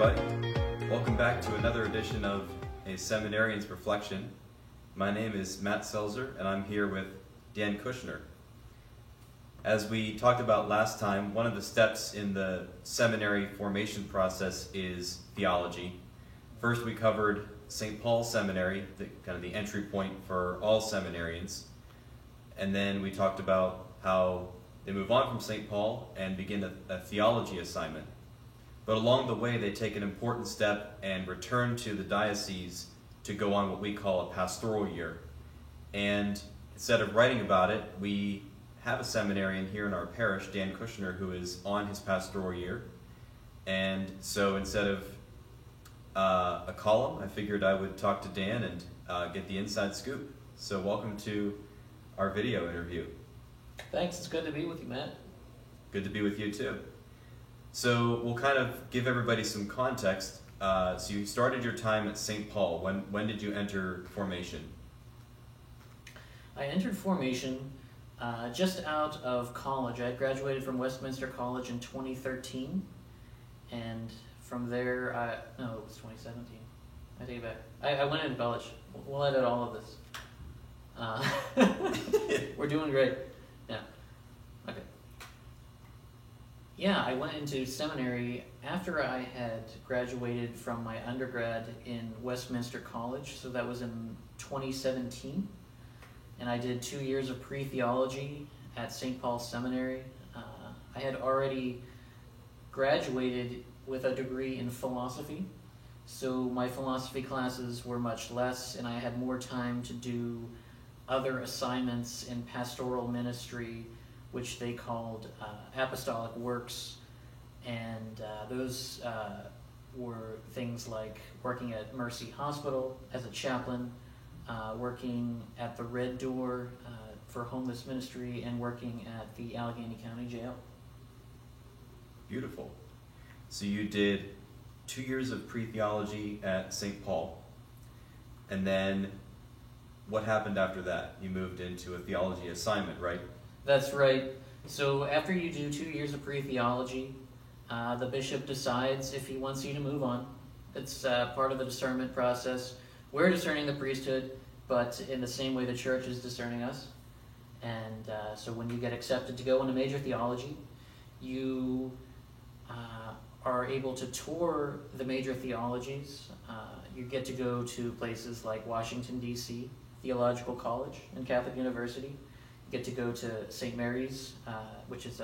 everybody. Welcome back to another edition of A Seminarian's Reflection. My name is Matt Selzer, and I'm here with Dan Kushner. As we talked about last time, one of the steps in the seminary formation process is theology. First, we covered St. Paul Seminary, kind of the entry point for all seminarians. And then we talked about how they move on from St. Paul and begin a theology assignment. But along the way, they take an important step and return to the diocese to go on what we call a pastoral year. And instead of writing about it, we have a seminarian here in our parish, Dan Kushner, who is on his pastoral year. And so instead of a column, I figured I would talk to Dan and get the inside scoop. So welcome to our video interview. Thanks, it's good to be with you, Matt. Good to be with you too. So we'll kind of give everybody some context. So you started your time at St. Paul. When did you enter formation? I entered formation just out of college. I graduated from Westminster College in 2013, and from there, it was 2017. I take it back. I went into college. We'll edit all of this. We're doing great. Yeah. Okay. Yeah, I went into seminary after I had graduated from my undergrad in Westminster College, so that was in 2017. And I did 2 years of pre-theology at St. Paul Seminary. I had already graduated with a degree in philosophy, so my philosophy classes were much less, and I had more time to do other assignments in pastoral ministry, which they called apostolic works, and those were things like working at Mercy Hospital as a chaplain, working at the Red Door for homeless ministry, and working at the Allegheny County Jail. Beautiful. So you did 2 years of pre-theology at St. Paul, and then what happened after that? You moved into a theology assignment, right? That's right. So after you do 2 years of pre-theology, the bishop decides if he wants you to move on. It's part of the discernment process. We're discerning the priesthood, but in the same way the church is discerning us. And so when you get accepted to go into major theology, you are able to tour the major theologies. You get to go to places like Washington, D.C., Theological College and Catholic University. You get to go to St. Mary's, which is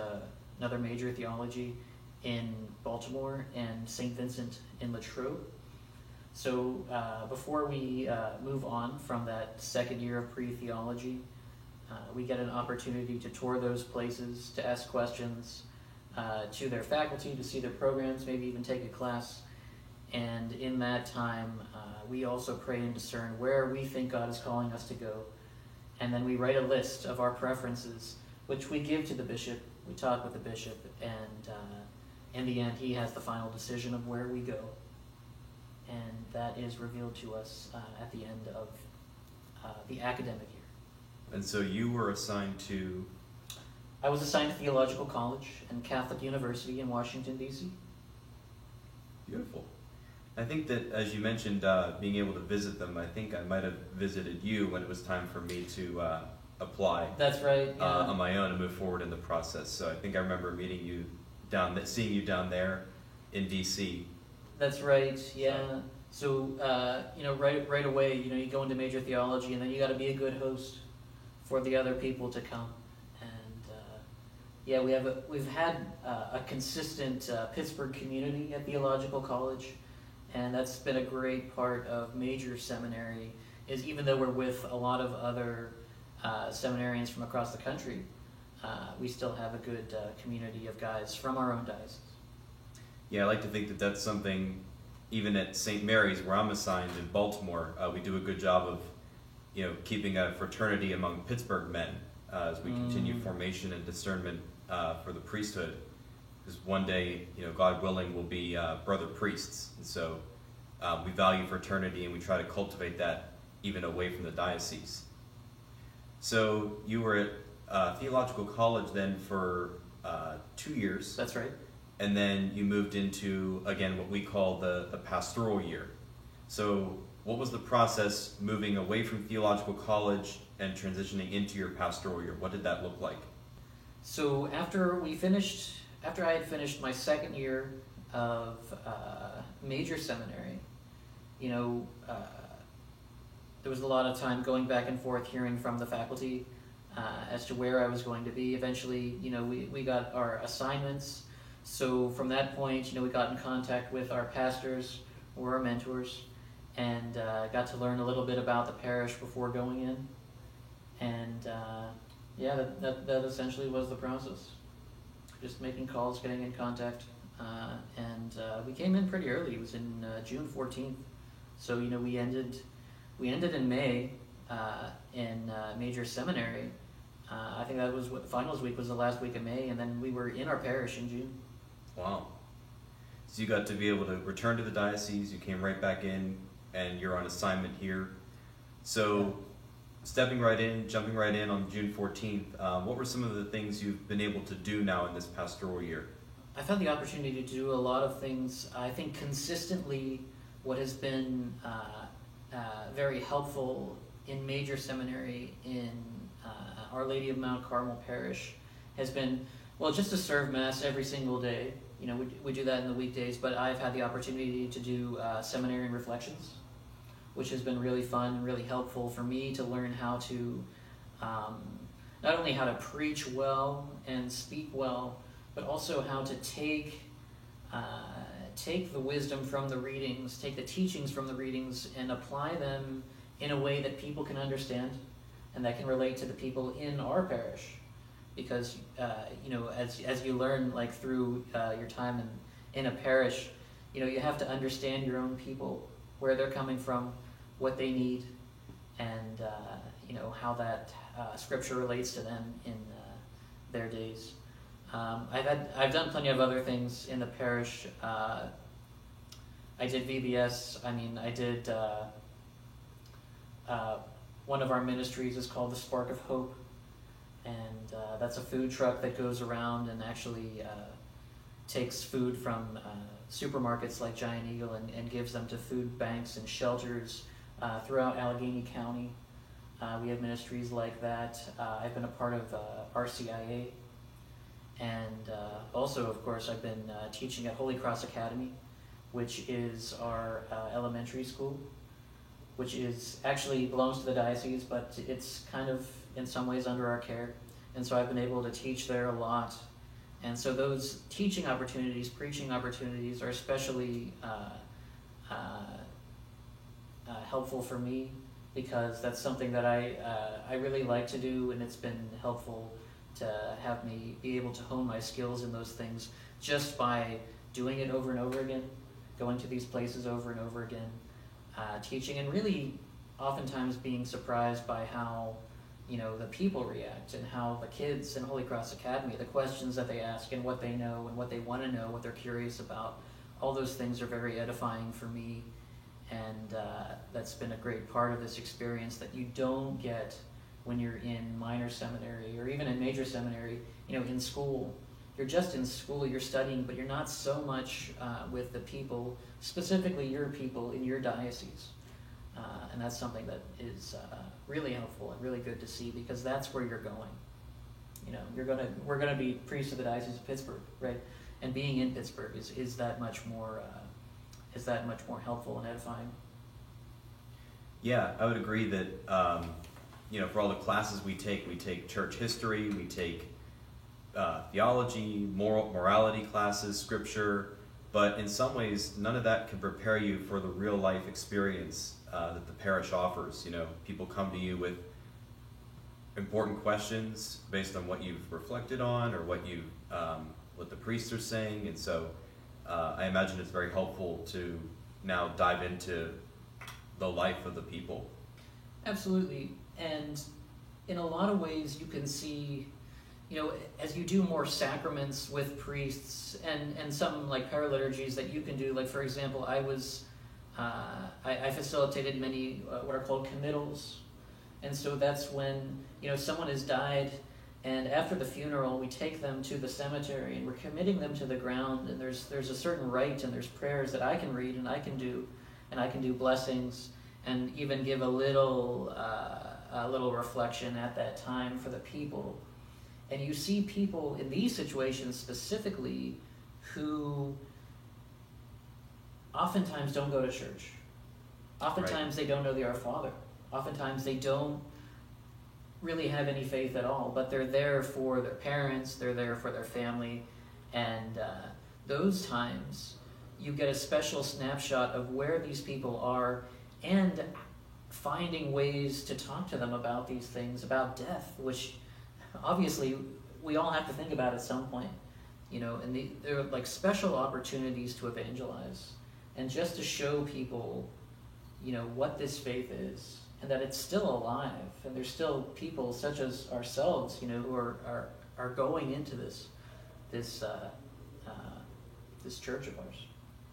another major theology in Baltimore, and St. Vincent in Latrobe. So before we move on from that second year of pre-theology, we get an opportunity to tour those places, to ask questions to their faculty, to see their programs, maybe even take a class. And in that time, we also pray and discern where we think God is calling us to go. And then we write a list of our preferences, which we give to the bishop. We talk with the bishop, and in the end, he has the final decision of where we go. And that is revealed to us at the end of the academic year. And so you were assigned to? I was assigned to Theological College and Catholic University in Washington, D.C. Beautiful. I think that, as you mentioned, being able to visit them, I think I might have visited you when it was time for me to apply. That's right. Yeah. On my own and move forward in the process. So I think I remember meeting you seeing you down there in D.C. That's right. Yeah. So right away, you go into major theology, and then you got to be a good host for the other people to come. And we've had a consistent Pittsburgh community at Theological College. And that's been a great part of major seminary, is even though we're with a lot of other seminarians from across the country, we still have a good community of guys from our own diocese. Yeah, I like to think that that's something, even at St. Mary's, where I'm assigned in Baltimore, we do a good job of, keeping a fraternity among Pittsburgh men as we continue formation and discernment for the priesthood. Because one day, God willing, we'll be brother priests. And so we value fraternity, and we try to cultivate that even away from the diocese. So you were at Theological College then for 2 years. That's right. and then you moved into, again, what we call the pastoral year. So what was the process moving away from theological college and transitioning into your pastoral year? What did that look like? So after I had finished my second year of major seminary, there was a lot of time going back and forth, hearing from the faculty as to where I was going to be. Eventually, we got our assignments. So from that point, we got in contact with our pastors or our mentors, and got to learn a little bit about the parish before going in. And that essentially was the process. Just making calls, getting in contact, and we came in pretty early. It was in June 14th. So we ended in May in major seminary. I think that was what finals week was, the last week of May, and then we were in our parish in June. Wow. So you got to be able to return to the diocese, you came right back in, and you're on assignment here. So jumping right in on June 14th, what were some of the things you've been able to do now in this pastoral year? I've had the opportunity to do a lot of things. I think consistently what has been very helpful in major seminary in Our Lady of Mount Carmel Parish has been, just to serve Mass every single day. We do that in the weekdays, but I've had the opportunity to do seminarian reflections, which has been really fun and really helpful for me to learn how to, not only how to preach well and speak well, but also how to take the wisdom from the readings, take the teachings from the readings, and apply them in a way that people can understand and that can relate to the people in our parish. Because as you learn, like through your time in a parish, you have to understand your own people, where they're coming from, what they need, and how that scripture relates to them in their days. I've done plenty of other things in the parish. I did VBS. I did one of our ministries is called the Spark of Hope, and that's a food truck that goes around and actually takes food from supermarkets like Giant Eagle and gives them to food banks and shelters throughout Allegheny County. We have ministries like that. I've been a part of RCIA, and also, of course, I've been teaching at Holy Cross Academy, which is our elementary school, which is actually belongs to the diocese, but it's kind of in some ways under our care. And so I've been able to teach there a lot. And so those teaching opportunities, preaching opportunities are especially helpful for me, because that's something that I really like to do, and it's been helpful to have me be able to hone my skills in those things just by doing it over and over again, going to these places over and over again, teaching, and really oftentimes being surprised by how the people react, and how the kids in Holy Cross Academy, the questions that they ask and what they know and what they want to know, what they're curious about, all those things are very edifying for me. And that's been a great part of this experience that you don't get when you're in minor seminary or even in major seminary. In school, you're just in school, you're studying, but you're not so much with the people, specifically your people in your diocese. And that's something that is really helpful and really good to see, because that's where you're going. We're gonna be priests of the Diocese of Pittsburgh, right? And being in Pittsburgh is that much more helpful and edifying. Yeah, I would agree that for all the classes we take church history, we take theology, morality classes, scripture, but in some ways none of that can prepare you for the real life experience that the parish offers. People come to you with important questions based on what you've reflected on or what the priests are saying, and so I imagine it's very helpful to now dive into the life of the people. Absolutely. And in a lot of ways you can see, as you do more sacraments with priests and some like paraliturgies that you can do, like for example, I facilitated many what are called committals. And so that's when, someone has died And after the funeral, we take them to the cemetery and we're committing them to the ground. And there's a certain rite and there's prayers that I can read and I can do blessings and even give a little reflection at that time for the people. And you see people in these situations specifically who oftentimes don't go to church. Oftentimes They don't know the Our Father. Oftentimes they don't really have any faith at all, but they're there for their parents, they're there for their family, and those times you get a special snapshot of where these people are and finding ways to talk to them about these things, about death, which obviously we all have to think about at some point, and there are like special opportunities to evangelize and just to show people, what this faith is and that it's still alive and there's still people such as ourselves, who are going into this church of ours.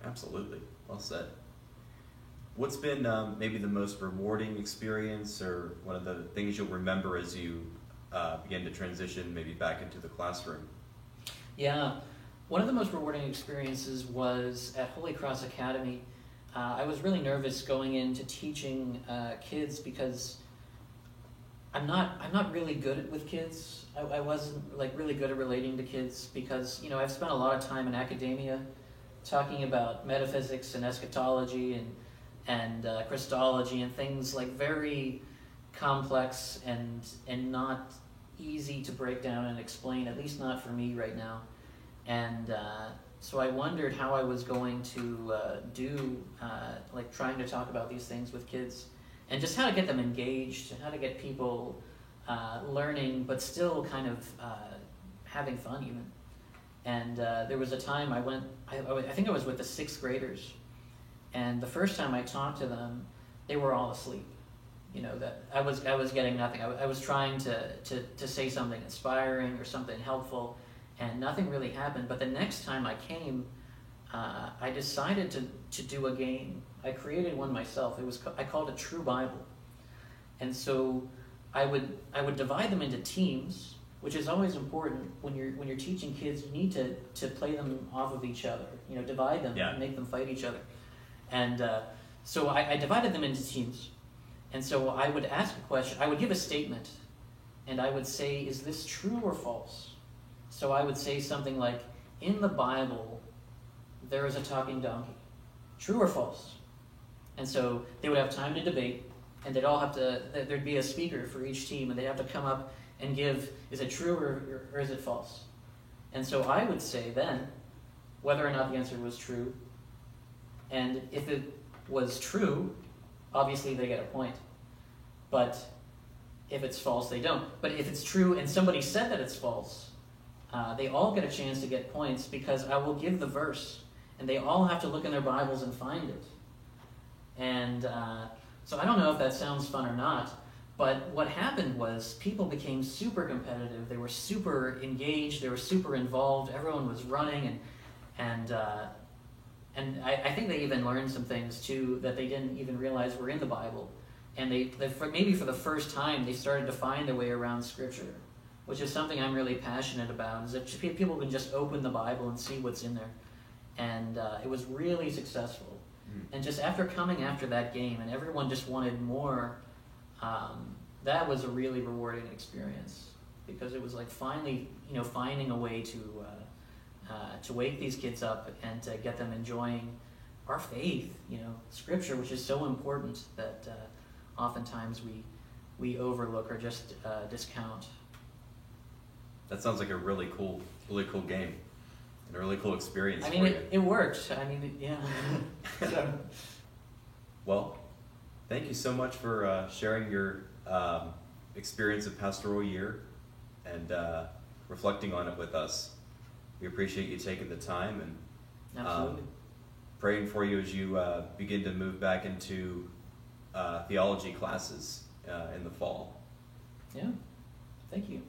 Absolutely. Well said. What's been maybe the most rewarding experience or one of the things you'll remember as you begin to transition maybe back into the classroom? Yeah. One of the most rewarding experiences was at Holy Cross Academy. I was really nervous going into teaching kids because I'm not really good with kids. I wasn't really good at relating to kids because I've spent a lot of time in academia talking about metaphysics and eschatology and Christology and things like very complex and not easy to break down and explain, at least not for me right now. And so I wondered how I was going to do trying to talk about these things with kids and just how to get them engaged and how to get people learning but still kind of having fun even. And there was a time I think I was with the 6th graders, and the first time I talked to them, they were all asleep. That I was getting nothing. I was trying to say something inspiring or something helpful, and nothing really happened. But the next time I came, I decided to do a game. I created one myself. I called it True Bible, and so I would divide them into teams, which is always important when you're teaching kids. You need to play them off of each other. Divide them, and make them fight each other. And so I divided them into teams. And so I would ask a question. I would give a statement, and I would say, "Is this true or false?" So I would say something like, "In the Bible, there is a talking donkey. True or false?" And so they would have time to debate, and there'd be a speaker for each team, and they'd have to come up and give, is it true or is it false? And so I would say then whether or not the answer was true, and if it was true, obviously they get a point. But if it's false, they don't. But if it's true and somebody said that it's false, they all get a chance to get points because I will give the verse, and they all have to look in their Bibles and find it. And so I don't know if that sounds fun or not, but what happened was people became super competitive. They were super engaged. They were super involved. Everyone was running, and I think they even learned some things too that they didn't even realize were in the Bible. And maybe for the first time, they started to find their way around Scripture, which is something I'm really passionate about, is that people can just open the Bible and see what's in there. And it was really successful. And just coming after that game, and everyone just wanted more, that was a really rewarding experience, because it was like finally, finding a way to wake these kids up and to get them enjoying our faith, Scripture, which is so important that oftentimes we overlook or just discount. That sounds like a really cool game and a really cool experience. I mean, it worked. I mean, yeah. So. Well, thank you so much for sharing your experience of pastoral year and reflecting on it with us. We appreciate you taking the time and Absolutely. Praying for you as you begin to move back into theology classes in the fall. Yeah. Thank you.